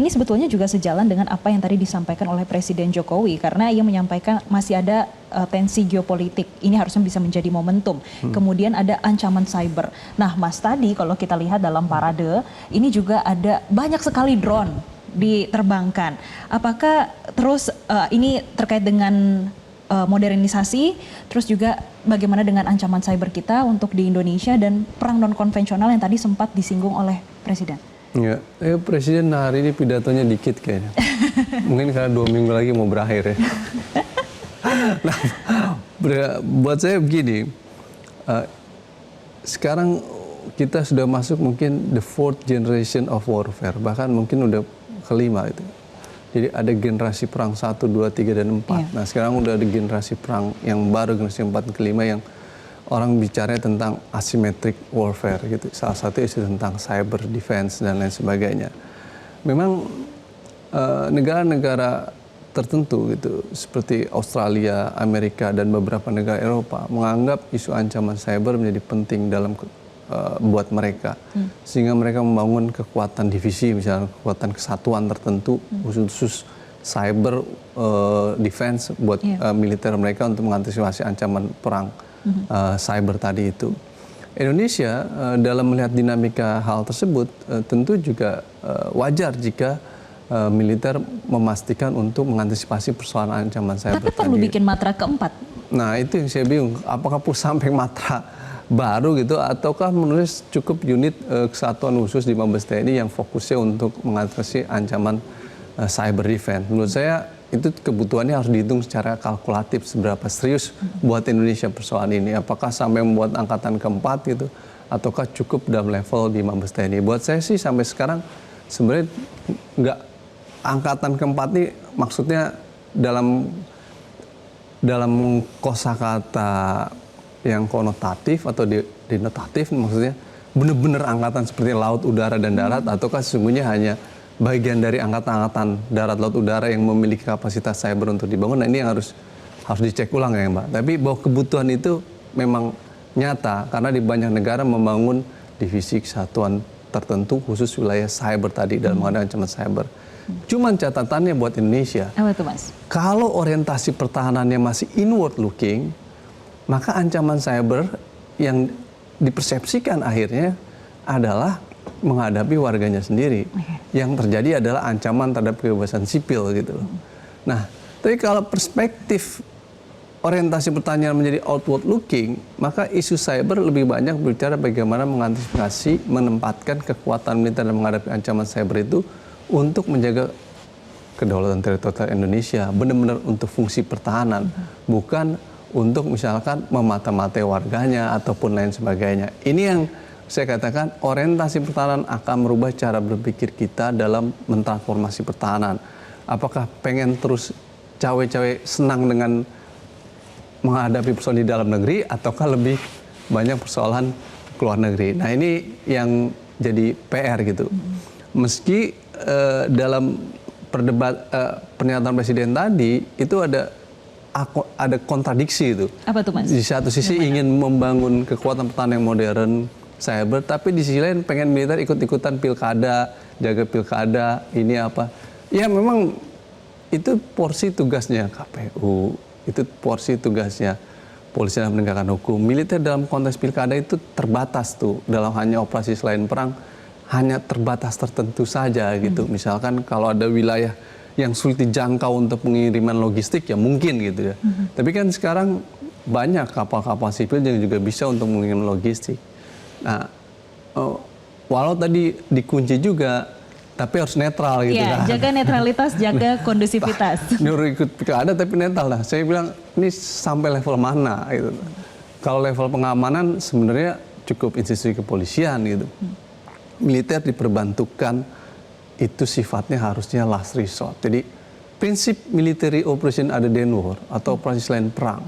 ini sebetulnya juga sejalan dengan apa yang tadi disampaikan oleh Presiden Jokowi, karena ia menyampaikan masih ada tensi geopolitik, ini harusnya bisa menjadi momentum. Kemudian ada ancaman cyber. Nah Mas, tadi kalau kita lihat dalam parade, ini juga ada banyak sekali drone diterbangkan. Apakah terus ini terkait dengan modernisasi, terus juga bagaimana dengan ancaman cyber kita untuk di Indonesia dan perang non konvensional yang tadi sempat disinggung oleh Presiden? Ya, Presiden hari ini pidatonya dikit kayaknya. Mungkin karena 2 minggu lagi mau berakhir ya. Nah, buat saya begini, sekarang kita sudah masuk mungkin the 4th generation of warfare, bahkan mungkin udah kelima itu. Jadi ada generasi perang 1, 2, 3, dan 4. Nah sekarang udah ada generasi perang yang baru, generasi 4 dan kelima, yang orang bicara tentang asymmetric warfare gitu. Salah satu isu tentang cyber defense dan lain sebagainya. Memang negara-negara tertentu gitu, seperti Australia, Amerika, dan beberapa negara Eropa menganggap isu ancaman cyber menjadi penting dalam buat mereka, sehingga mereka membangun kekuatan divisi, misalnya kekuatan kesatuan tertentu khusus cyber defense buat militer mereka untuk mengantisipasi ancaman perang cyber tadi itu. Indonesia dalam melihat dinamika hal tersebut tentu juga wajar jika militer memastikan untuk mengantisipasi persoalan ancaman cyber tadi. Tapi perlu bikin matra keempat. Nah itu yang saya bingung, apakah perlu sampai matra baru gitu, ataukah menulis cukup unit kesatuan khusus di Mabes TNI yang fokusnya untuk mengatasi ancaman cyber defense. Menurut saya itu kebutuhannya harus dihitung secara kalkulatif seberapa serius buat Indonesia persoalan ini. Apakah sampai membuat angkatan keempat gitu, ataukah cukup dalam level di Mabes TNI. Buat saya sih sampai sekarang sebenarnya nggak, angkatan keempat ini maksudnya dalam kosakata yang konotatif atau denotatif, maksudnya benar-benar angkatan seperti laut, udara, dan darat, ataukah sesungguhnya hanya bagian dari angkatan-angkatan darat, laut, udara yang memiliki kapasitas cyber untuk dibangun. Nah ini yang harus dicek ulang ya Mbak. Tapi bahwa kebutuhan itu memang nyata, karena di banyak negara membangun divisi kesatuan tertentu khusus wilayah cyber tadi dalam menghadapi ancaman cyber. Cuman catatannya buat Indonesia, apa itu Mas? Kalau orientasi pertahanannya masih inward looking, maka ancaman cyber yang dipersepsikan akhirnya adalah menghadapi warganya sendiri. Yang terjadi adalah ancaman terhadap kebebasan sipil gitu loh. Nah, tapi kalau perspektif orientasi pertanyaan menjadi outward looking, maka isu cyber lebih banyak berbicara bagaimana mengantisipasi, menempatkan kekuatan militer dalam menghadapi ancaman cyber itu untuk menjaga kedaulatan teritorial Indonesia, benar-benar untuk fungsi pertahanan, bukan untuk misalkan memata-matai warganya ataupun lain sebagainya. Ini yang saya katakan orientasi pertahanan akan merubah cara berpikir kita dalam mentransformasi pertahanan. Apakah pengen terus cawe-cawe senang dengan menghadapi persoalan di dalam negeri, ataukah lebih banyak persoalan ke luar negeri. Nah ini yang jadi PR gitu. Meski dalam pernyataan Presiden tadi itu ada kontradiksi itu. Apa tuh Mas? Di satu sisi ingin membangun kekuatan pertahanan yang modern, cyber, tapi di sisi lain pengen militer ikut-ikutan pilkada, jaga pilkada, ini apa. Ya memang itu porsi tugasnya KPU, itu porsi tugasnya polisi dalam penegakan hukum. Militer dalam konteks pilkada itu terbatas tuh, dalam hanya operasi selain perang, hanya terbatas tertentu saja gitu. Misalkan kalau ada wilayah yang sulit dijangkau untuk pengiriman logistik ya mungkin gitu ya. Tapi kan sekarang banyak kapal-kapal sipil yang juga bisa untuk mengirim logistik. Nah, walau tadi dikunci juga, tapi harus netral gitu kan. Jaga netralitas, jaga kondusivitas. Nyuruh ikut pilkada tapi netral lah. Saya bilang ini sampai level mana gitu. Kalau level pengamanan sebenarnya cukup institusi kepolisian gitu. Militer diperbantukan itu sifatnya harusnya last resort. Jadi prinsip military operation other than war atau operasi selain perang,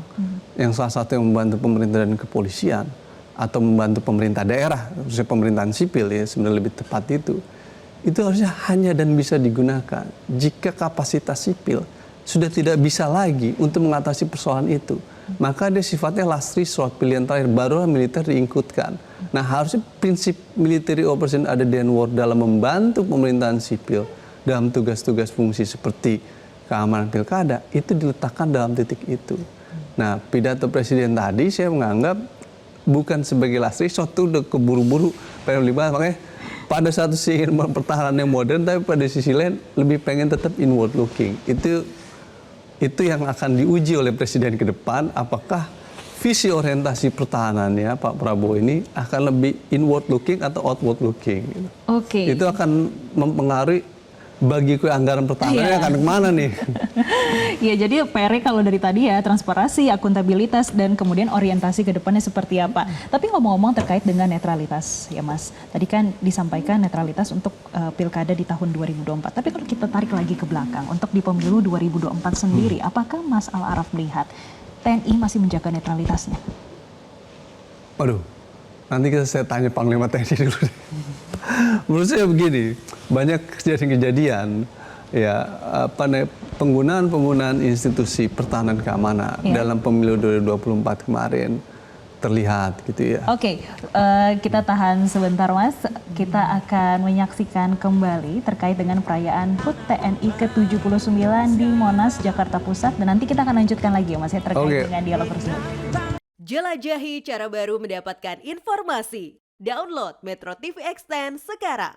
yang salah satu yang membantu pemerintah dan kepolisian atau membantu pemerintah daerah, khususnya pemerintahan sipil ya sebenarnya lebih tepat itu harusnya hanya dan bisa digunakan jika kapasitas sipil sudah tidak bisa lagi untuk mengatasi persoalan itu. Maka dia sifatnya last resort, pilihan terakhir, barulah militer diikutkan. Nah harusnya prinsip military operation other than war dalam membantu pemerintahan sipil dalam tugas-tugas fungsi seperti keamanan pilkada itu diletakkan dalam titik itu. Nah, pidato presiden tadi saya menganggap bukan sebagai last resort, itu udah keburu-buru pengen dibahas. Makanya pada satu sisi ingin pertahanan yang modern, tapi pada sisi lain lebih pengen tetap inward looking. Itu yang akan diuji oleh presiden ke depan, apakah visi orientasi pertahanannya Pak Prabowo ini akan lebih inward looking atau outward looking. Oke. Itu akan mempengaruhi bagi anggaran pertahanannya akan kemana nih? Ya, jadi PR kalau dari tadi ya transparansi, akuntabilitas, dan kemudian orientasi ke depannya seperti apa. Tapi ngomong-ngomong terkait dengan netralitas ya Mas. Tadi kan disampaikan netralitas untuk pilkada di tahun 2024. Tapi kalau kita tarik lagi ke belakang untuk di pemilu 2024 sendiri, apakah Mas Al-Araf melihat TNI masih menjaga netralitasnya? Waduh, nanti saya tanya Panglima TNI dulu deh. Menurut saya begini, banyak kejadian-kejadian ya penggunaan institusi pertahanan keamanan dalam pemilu 2024 kemarin terlihat gitu ya. Oke, kita tahan sebentar Mas. Kita akan menyaksikan kembali terkait dengan perayaan HUT TNI ke-79 di Monas, Jakarta Pusat. Dan nanti kita akan lanjutkan lagi ya Mas ya terkait dengan dialog tersebut. Jelajahi cara baru mendapatkan informasi. Download Metro TV Extend sekarang.